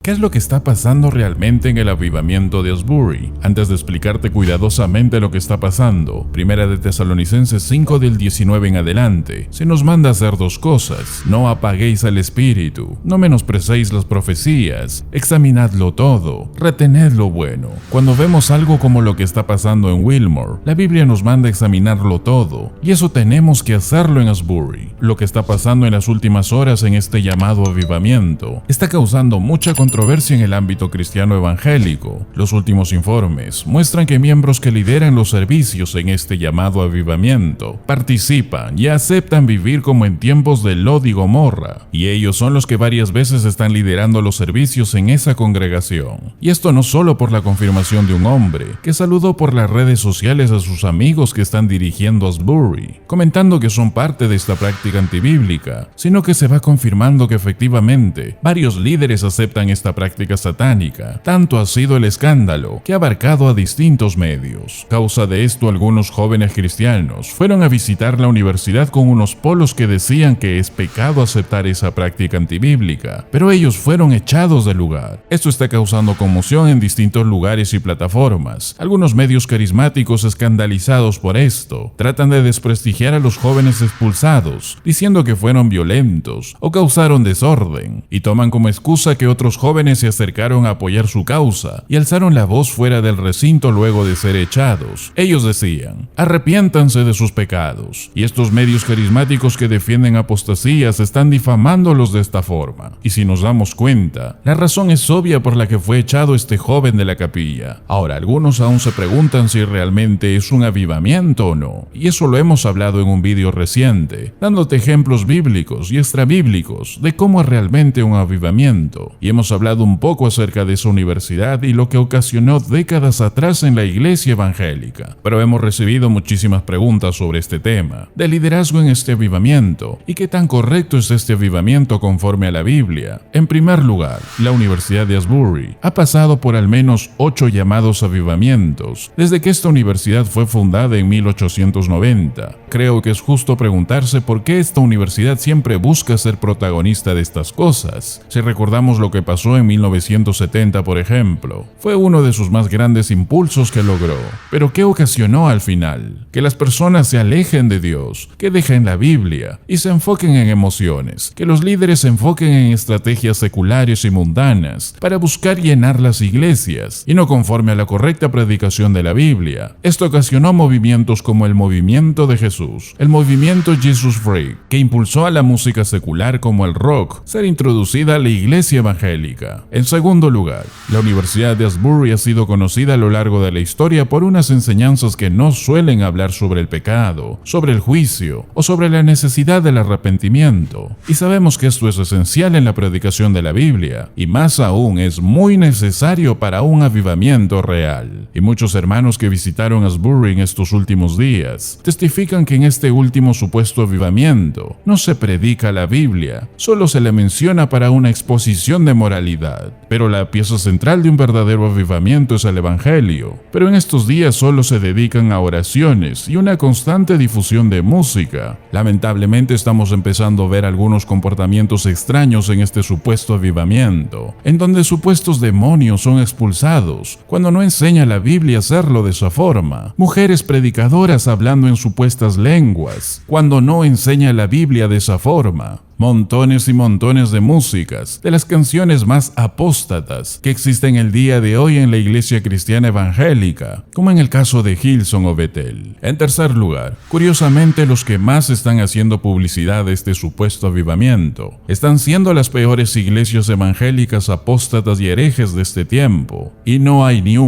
¿Qué es lo que está pasando realmente en el avivamiento de Asbury? Antes de explicarte cuidadosamente lo que está pasando, Primera de Tesalonicenses 5 del 19 en adelante, se nos manda a hacer dos cosas: no apaguéis al espíritu, no menosprecéis las profecías, examinadlo todo, retened lo bueno. Cuando vemos algo como lo que está pasando en Wilmore, la Biblia nos manda a examinarlo todo, y eso tenemos que hacerlo en Asbury. Lo que está pasando en las últimas horas en este llamado avivamiento está causando mucha controversia en el ámbito cristiano evangélico. Los últimos informes muestran que miembros que lideran los servicios en este llamado avivamiento participan y aceptan vivir como en tiempos de Lod y Gomorra, y ellos son los que varias veces están liderando los servicios en esa congregación. Y esto no solo por la confirmación de un hombre que saludó por las redes sociales a sus amigos que están dirigiendo Asbury, comentando que son parte de esta práctica antibíblica, sino que se va confirmando que efectivamente varios líderes aceptan esta práctica satánica. Tanto ha sido el escándalo que ha abarcado a distintos medios. Causa de esto, algunos jóvenes cristianos fueron a visitar la universidad con unos polos que decían que es pecado aceptar esa práctica antibíblica, pero ellos fueron echados del lugar. Esto está causando conmoción en distintos lugares y plataformas. Algunos medios carismáticos, escandalizados por esto, tratan de desprestigiar a los jóvenes expulsados, diciendo que fueron violentos o causaron desorden, y toman como excusa que otros jóvenes se acercaron a apoyar su causa y alzaron la voz fuera del recinto luego de ser echados. Ellos decían: arrepiéntanse de sus pecados, y estos medios carismáticos que defienden apostasías están difamándolos de esta forma. Y si nos damos cuenta, la razón es obvia por la que fue echado este joven de la capilla. Ahora, algunos aún se preguntan si realmente es un avivamiento o no, y eso lo hemos hablado en un vídeo reciente, dándote ejemplos bíblicos y extrabíblicos de cómo es realmente un avivamiento, y hemos hablado un poco acerca de esa universidad y lo que ocasionó décadas atrás en la iglesia evangélica. Pero hemos recibido muchísimas preguntas sobre este tema, de liderazgo en este avivamiento, y qué tan correcto es este avivamiento conforme a la Biblia. En primer lugar, la Universidad de Asbury ha pasado por al menos 8 llamados avivamientos desde que esta universidad fue fundada en 1890. Creo que es justo preguntarse por qué esta universidad siempre busca ser protagonista de estas cosas. Si recordamos lo que pasó en 1970, por ejemplo, fue uno de sus más grandes impulsos que logró. Pero ¿qué ocasionó al final? Que las personas se alejen de Dios, que dejen la Biblia y se enfoquen en emociones, que los líderes se enfoquen en estrategias seculares y mundanas para buscar llenar las iglesias y no conforme a la correcta predicación de la Biblia. Esto ocasionó movimientos como el movimiento de Jesús, el movimiento Jesus Freak, que impulsó a la música secular como el rock ser introducida a la iglesia evangélica. En segundo lugar, la Universidad de Asbury ha sido conocida a lo largo de la historia por unas enseñanzas que no suelen hablar sobre el pecado, sobre el juicio o sobre la necesidad del arrepentimiento. Y sabemos que esto es esencial en la predicación de la Biblia, y más aún es muy necesario para un avivamiento real. Y muchos hermanos que visitaron Asbury en estos últimos días testifican que en este último supuesto avivamiento no se predica la Biblia, solo se le menciona para una exposición de moralidad. Pero la pieza central de un verdadero avivamiento es el Evangelio. Pero en estos días solo se dedican a oraciones y una constante difusión de música. Lamentablemente estamos empezando a ver algunos comportamientos extraños en este supuesto avivamiento, en donde supuestos demonios son expulsados, cuando no enseña la Biblia hacerlo de esa forma. Mujeres predicadoras hablando en supuestas lenguas, cuando no enseña la Biblia de esa forma. Montones y montones de músicas, de las canciones más apóstatas que existen el día de hoy en la iglesia cristiana evangélica, como en el caso de Hillsong o Bethel. En tercer lugar, curiosamente los que más están haciendo publicidad de este supuesto avivamiento están siendo las peores iglesias evangélicas apóstatas y herejes de este tiempo, y no hay ni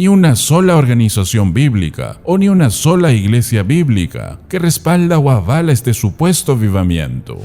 una sola organización bíblica o ni una sola iglesia bíblica que respalda o avala este supuesto avivamiento.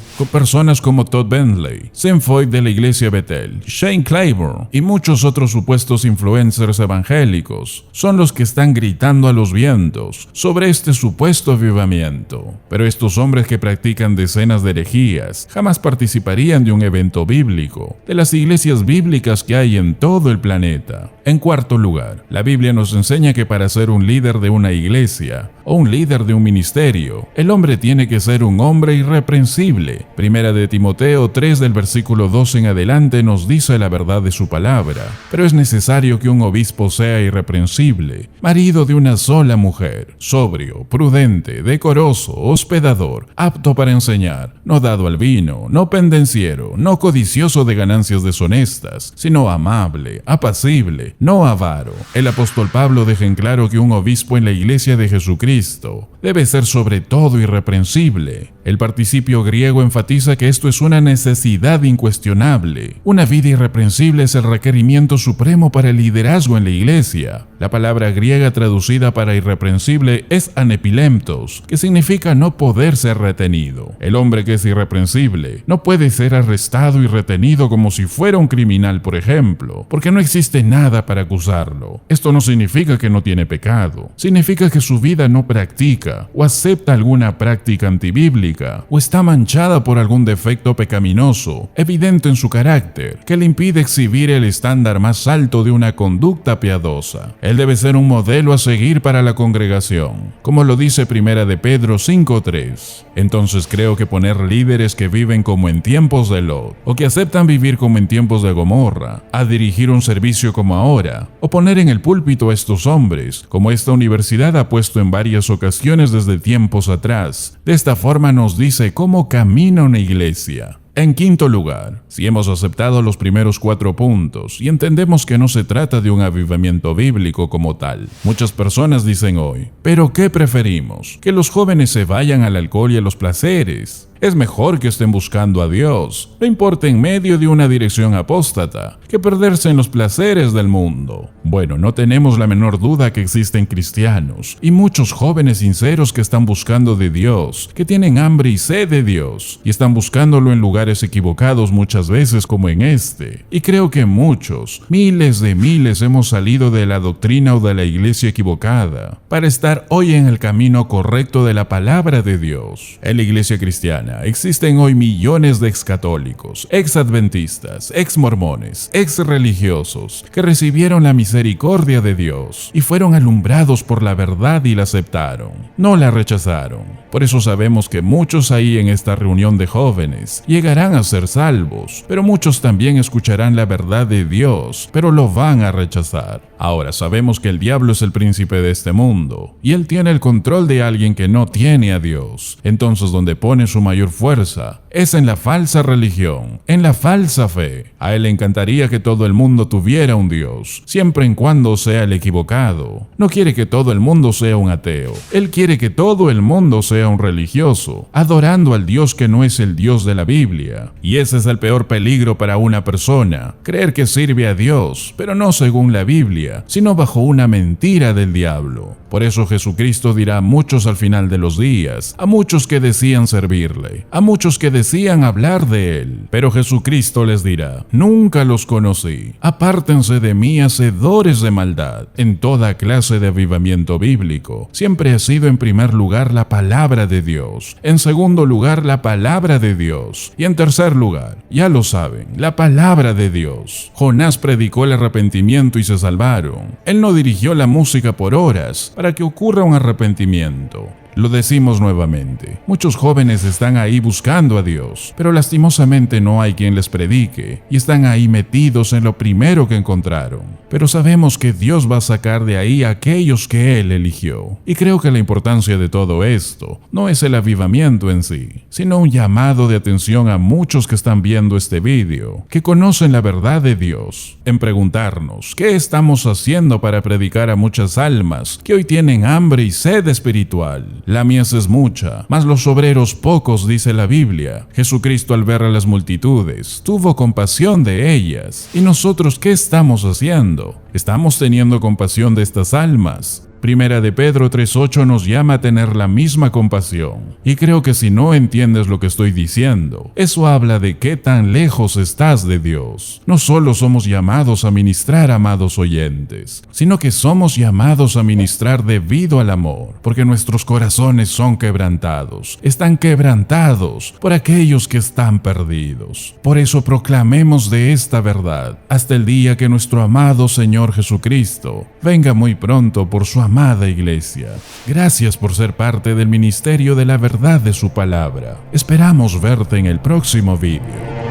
Personas como Todd Bentley, Sam Foy de la iglesia Bethel, Shane Claiborne y muchos otros supuestos influencers evangélicos son los que están gritando a los vientos sobre este supuesto avivamiento. Pero estos hombres que practican decenas de herejías jamás participarían de un evento bíblico, de las iglesias bíblicas que hay en todo el planeta. En cuarto lugar, la Biblia nos enseña que para ser un líder de una iglesia o un líder de un ministerio, el hombre tiene que ser un hombre irreprensible. Primera de Timoteo 3 del versículo 2 en adelante nos dice la verdad de su palabra. Pero es necesario que un obispo sea irreprensible, marido de una sola mujer, sobrio, prudente, decoroso, hospedador, apto para enseñar, no dado al vino, no pendenciero, no codicioso de ganancias deshonestas, sino amable, apacible, no avaro. El apóstol Pablo deja en claro que un obispo en la iglesia de Jesucristo debe ser sobre todo irreprensible. El participio griego enfatiza que esto es una necesidad incuestionable. Una vida irreprensible es el requerimiento supremo para el liderazgo en la iglesia. La palabra griega traducida para irreprensible es anepileptos, que significa no poder ser retenido. El hombre que es irreprensible no puede ser arrestado y retenido como si fuera un criminal, por ejemplo, porque no existe nada para acusarlo. Esto no significa que no tiene pecado, significa que su vida no practica o acepta alguna práctica antibíblica o está manchada por algún defecto pecaminoso evidente en su carácter que le impide exhibir el estándar más alto de una conducta piadosa. Él debe ser un modelo a seguir para la congregación, como lo dice Primera de Pedro 5:3. Entonces creo que poner líderes que viven como en tiempos de Lot, o que aceptan vivir como en tiempos de Gomorra, a dirigir un servicio como ahora, o poner en el púlpito a estos hombres, como esta universidad ha puesto en varias ocasiones desde tiempos atrás. De esta forma nos dice cómo camina una iglesia. En quinto lugar, si hemos aceptado los primeros 4 puntos y entendemos que no se trata de un avivamiento bíblico como tal, muchas personas dicen hoy, ¿pero qué preferimos? ¿Que los jóvenes se vayan al alcohol y a los placeres? Es mejor que estén buscando a Dios, no importa en medio de una dirección apóstata, que perderse en los placeres del mundo. Bueno, no tenemos la menor duda que existen cristianos y muchos jóvenes sinceros que están buscando de Dios, que tienen hambre y sed de Dios, y están buscándolo en lugares equivocados muchas veces como en este. Y creo que muchos, miles de miles hemos salido de la doctrina o de la iglesia equivocada para estar hoy en el camino correcto de la palabra de Dios. En la iglesia cristiana existen hoy millones de excatólicos, exadventistas, exmormones, exreligiosos que recibieron la misericordia de Dios y fueron alumbrados por la verdad y la aceptaron, no la rechazaron. Por eso sabemos que muchos ahí en esta reunión de jóvenes llegarán a ser salvos, pero muchos también escucharán la verdad de Dios, pero lo van a rechazar. Ahora sabemos que el diablo es el príncipe de este mundo y él tiene el control de alguien que no tiene a Dios. Entonces, donde pone su mayor fuerza es en la falsa religión, en la falsa fe. A él le encantaría que todo el mundo tuviera un Dios, siempre en cuando sea el equivocado. No quiere que todo el mundo sea un ateo. Él quiere que todo el mundo sea un religioso, adorando al Dios que no es el Dios de la Biblia. Y ese es el peor peligro para una persona, creer que sirve a Dios, pero no según la Biblia, sino bajo una mentira del diablo. Por eso Jesucristo dirá a muchos al final de los días, a muchos que decían servirle, a muchos que decían hablar de él, pero Jesucristo les dirá, nunca los conocí, apártense de mí, hacedores de maldad. En toda clase de avivamiento bíblico, siempre ha sido en primer lugar la palabra de Dios, en segundo lugar la palabra de Dios, y en tercer lugar, ya lo saben, la palabra de Dios. Jonás predicó el arrepentimiento y se salvaron. Él no dirigió la música por horas para que ocurra un arrepentimiento. Lo decimos nuevamente, muchos jóvenes están ahí buscando a Dios, pero lastimosamente no hay quien les predique y están ahí metidos en lo primero que encontraron. Pero sabemos que Dios va a sacar de ahí a aquellos que Él eligió. Y creo que la importancia de todo esto no es el avivamiento en sí, sino un llamado de atención a muchos que están viendo este vídeo, que conocen la verdad de Dios, en preguntarnos, ¿qué estamos haciendo para predicar a muchas almas que hoy tienen hambre y sed espiritual? La mies es mucha, mas los obreros pocos, dice la Biblia. Jesucristo, al ver a las multitudes, tuvo compasión de ellas. ¿Y nosotros qué estamos haciendo? ¿Estamos teniendo compasión de estas almas? Primera de Pedro 3:8 nos llama a tener la misma compasión. Y creo que si no entiendes lo que estoy diciendo, eso habla de qué tan lejos estás de Dios. No solo somos llamados a ministrar, amados oyentes, sino que somos llamados a ministrar debido al amor, porque nuestros corazones son quebrantados, están quebrantados por aquellos que están perdidos. Por eso proclamemos de esta verdad hasta el día que nuestro amado Señor Jesucristo venga muy pronto por su amada iglesia. Gracias por ser parte del ministerio de la verdad de su palabra. Esperamos verte en el próximo vídeo.